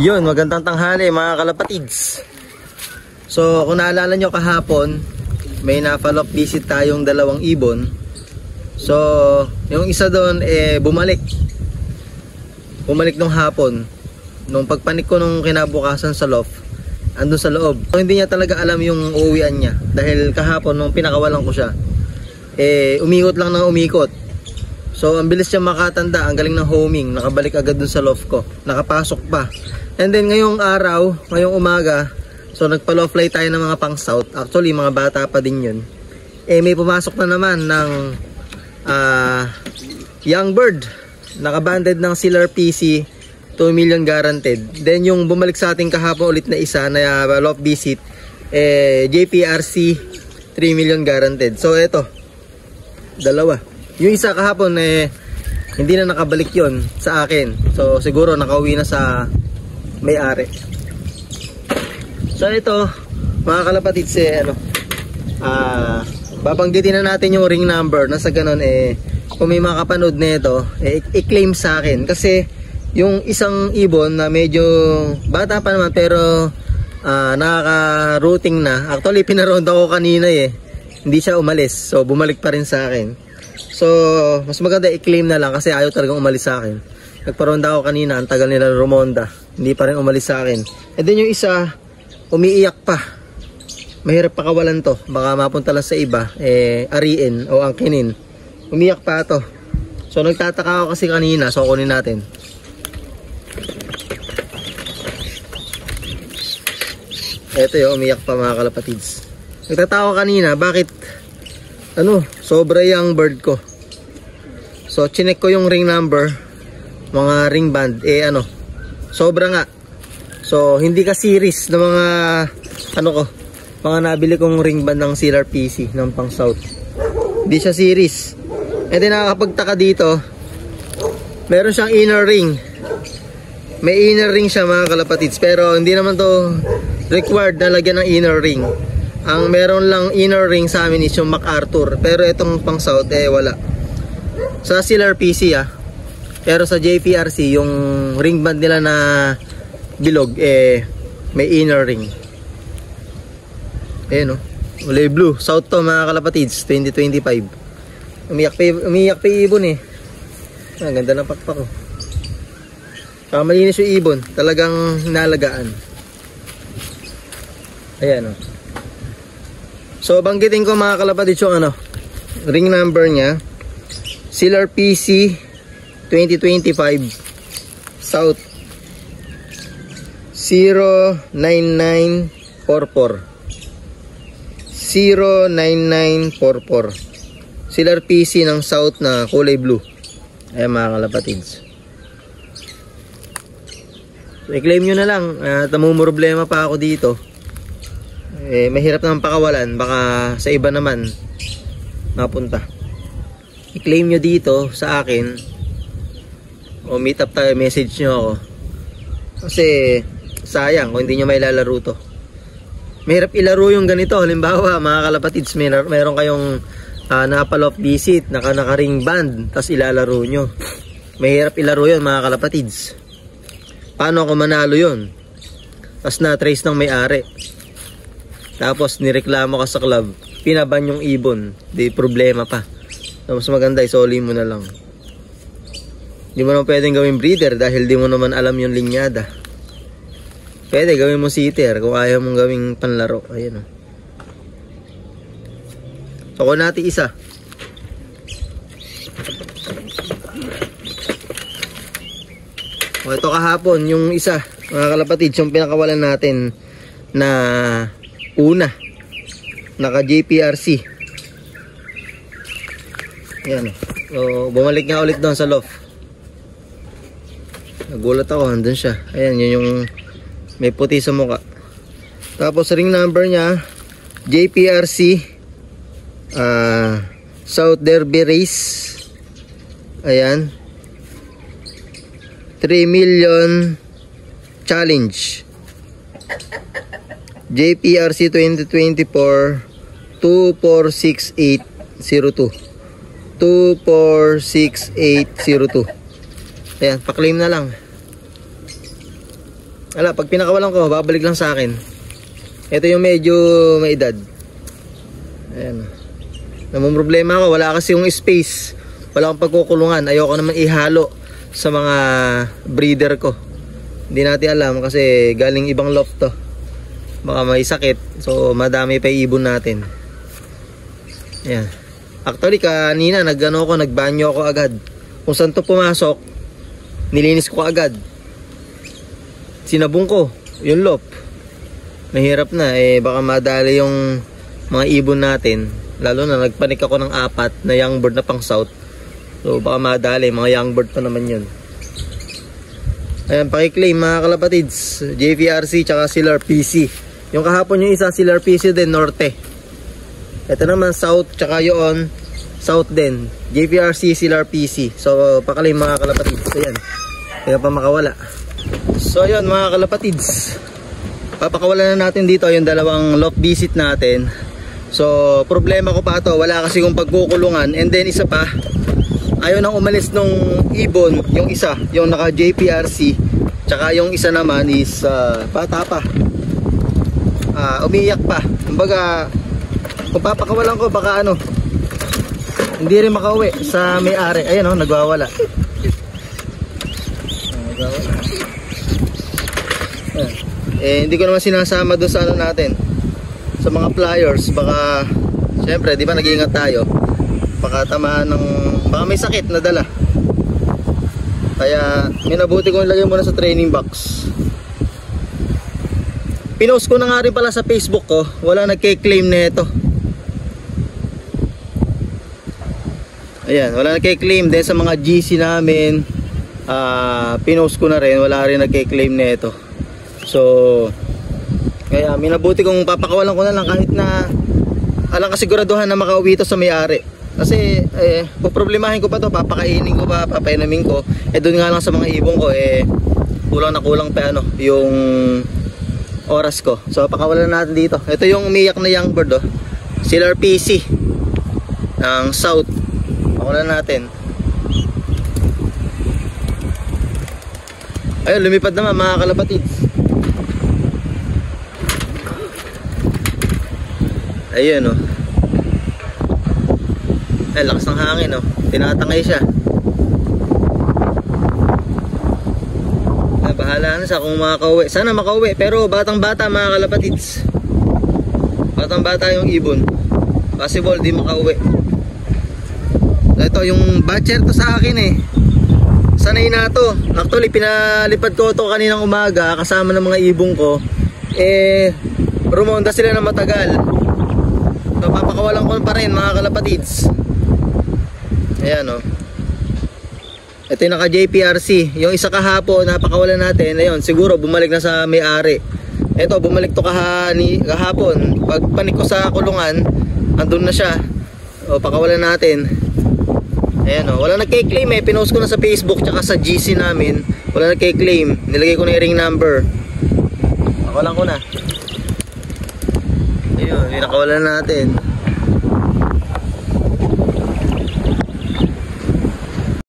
Yun, magandang tanghali mga kalapatids. So kung naalala nyo kahapon, may na-follow up visit tayong dalawang ibon. So yung isa doon bumalik nung hapon. Nung pagpanik ko nung kinabukasan sa loft, andun sa loob. So, hindi niya talaga alam yung uuwian niya. Dahil kahapon nung pinakawalan ko siya, umikot lang ng umikot. So ang bilis niya makatanda, ang galing ng homing, nakabalik agad dun sa loft ko, nakapasok pa. And then ngayong araw, ngayong umaga, so nagpa-low fly tayo ng mga pang south. Actually mga bata pa din yun. May pumasok na naman ng young bird, nakabanded ng Sealer PC, 2 million guaranteed. Then yung bumalik sa ating kahapon ulit na isa na loft visit, JPRC 3 million guaranteed. So eto, dalawa. Yung isa kahapon hindi na nakabalik yon sa akin. So siguro nakauwi na sa may-ari. So ito mga kalapatids, babanggitin na natin yung ring number na sa ganun kung may mga kapanood na ito i-claim sa akin. Kasi yung isang ibon na medyo bata pa naman pero nakaka-routing na. Actually pinaronda ko kanina hindi siya umalis. So bumalik pa rin sa akin. So mas maganda i-claim na lang kasi ayaw talagang umalis sa akin. Nagparonda ako kanina, ang tagal nila rumonda, hindi pa rin umalis sa akin. And then yung isa umiiyak pa. Mahirap pakawalan to, baka mapunta lang sa iba, ariin o angkinin. Umiyak pa to. So nagtataka ako kasi kanina, so kunin natin. Eto yung umiyak pa mga kalapatids. Nagtataka ako kanina, bakit sobra yung bird ko. So chinek ko yung ring number, mga ring band, sobra nga. So hindi ka series ng mga mga nabili kong ring band ng Sealer PC ng pang south. Hindi siya series. And then nakakapagtaka dito, meron siyang inner ring. May inner ring siya mga kalapatids, pero hindi naman to required na lagyan ng inner ring. Ang meron lang inner ring sa amin is yung MacArthur, pero itong pang south wala. Sa Sealer PC pero sa JPRC yung ring band nila na bilog may inner ring. Ulay blue, south to mga kalapatids, 2025. Umiyak pa yung ibon ang ganda ng pakpak ko. Saka malinis yung ibon, talagang hinalagaan. Ayan So banggitin ko mga kalapatids yung ring number niya, Sealer PC 2025 South 09944 09944 Sealer PC ng South na kulay blue. Ayan mga kalapatids. So, i-claim nyo na lang. Namumroblema pa ako dito. Mahirap naman pakawalan. Baka sa iba naman napunta. I-claim nyo dito sa akin. O meet up tayo, message nyo ako. Kasi sayang kung hindi nyo may lalaro to. Mahirap ilaro yung ganito. Halimbawa mga kalapatids, meron kayong napaloft visit, naka-ring band, tapos ilalaro nyo. Mahirap ilaro yun mga kalapatids. Paano ako manalo yun? Tapos na-trace ng may-ari, tapos nireklamo ka sa club, pinaban yung ibon, di problema pa. Mas maganda isoli mo na lang. Di mo naman pwedeng gawing breeder dahil di mo naman alam yung linyada. Pwede gawin mo sitter kung ayaw mong gawing panlaro. Ayan So kung natin isa, ito kahapon yung isa mga kalapatids, yung pinakawalan natin na una, naka JPRC. Ayan So bumalik nga ulit doon sa loft. Nagulat ako, andun siya. Ayan, yun yung may puti sa mukha. Tapos ring number niya JPRC South Derby Race. Ayan, 3 million challenge. JPRC 2024 246802 246802. Ayan, pa-claim na lang. Ala, pag pinakawalan ko, babalik lang sa akin. Ito yung medyo may edad. Ayan. Namumroblema ako, wala kasi yung space. Wala akong pagkukulungan. Ayoko naman ihalo sa mga breeder ko. Hindi natin alam kasi galing ibang loft to. Baka may sakit. So madami pa ibon natin. Ayan. Actually kanina nagbanyo ako agad. Kung saan to pumasok, nilinis ko agad. Sinabong ko yung loft. Mahirap na baka madali yung mga ibon natin. Lalo na nagpanik ako ng 4 na young bird na pang south. So baka madali, mga young bird pa naman yun. Ayan, pakiklaim mga kalapatids. JVRC tsaka Silver PC. Yung kahapon yung isa Silver PC din, norte. Ito naman south tsaka yun south din, JVRC Silver PC. So pakiklaim mga kalapatids. Ayan, kaya pa makawala. So ayun mga kalapatids, papakawalan na natin dito yung dalawang loft visit natin. So problema ko pa to, wala kasi kung pagkukulungan. And then isa pa, ayaw nang umalis nung ibon, yung isa, yung naka JPRC, tsaka yung isa naman is bata pa, umiyak pa. Kumbaga kung papakawalan ko baka hindi rin makauwi sa may-ari. Ayan nagwawala. Hindi ko naman sinasama doon sa natin, sa mga flyers. Baka syempre di ba nag-iingat tayo, baka tamaan ng, baka may sakit na dala. Kaya minabuti ko ilagay muna sa training box. Pinost ko na nga rin pala sa Facebook ko, wala nagke-claim na ito. Ayan, wala nagke-claim din sa mga GC namin. Pinost ko na rin, wala rin nagke-claim na ito. So kaya minabuti kong papakawalan ko na lang, kahit na alang kasiguraduhan na makauwi ito sa may-ari. Kasi poproblemahin ko pa to, papakainin ko pa, papainumin ko. Doon nga lang sa mga ibon ko kulang na kulang pa yung oras ko. So pakawalan natin dito. Ito yung umiyak na young bird Silver PC ng south. Pakawalan natin. Ayun, lumipad naman mga kalapatids. Ayun ay lakas ng hangin tinatangay siya. Bahala na siya kung makakauwi. Sana makauwi, pero batang bata mga kalapatids. Batang bata yung ibon, possible di makauwi. Ito yung batcher to sa akin sanay na to. Actually pinalipad ko to kaninang umaga kasama ng mga ibon ko. Rumonda sila na matagal. So papakawalan ko pa rin mga kalapatids. Ayan ito yung naka JPRC. Yung isa kahapon napakawalan natin, ayun, siguro bumalik na sa may-ari. Ito bumalik to kahapon. Pag panik ko sa kulungan, andun na siya. Pakawalan natin. Ayan wala nagke-claim pinost ko na sa Facebook tsaka sa GC namin. Wala nagke-claim. Nilagay ko na yung ring number. Pakawalan ko na. Ayun, pinakawalan natin.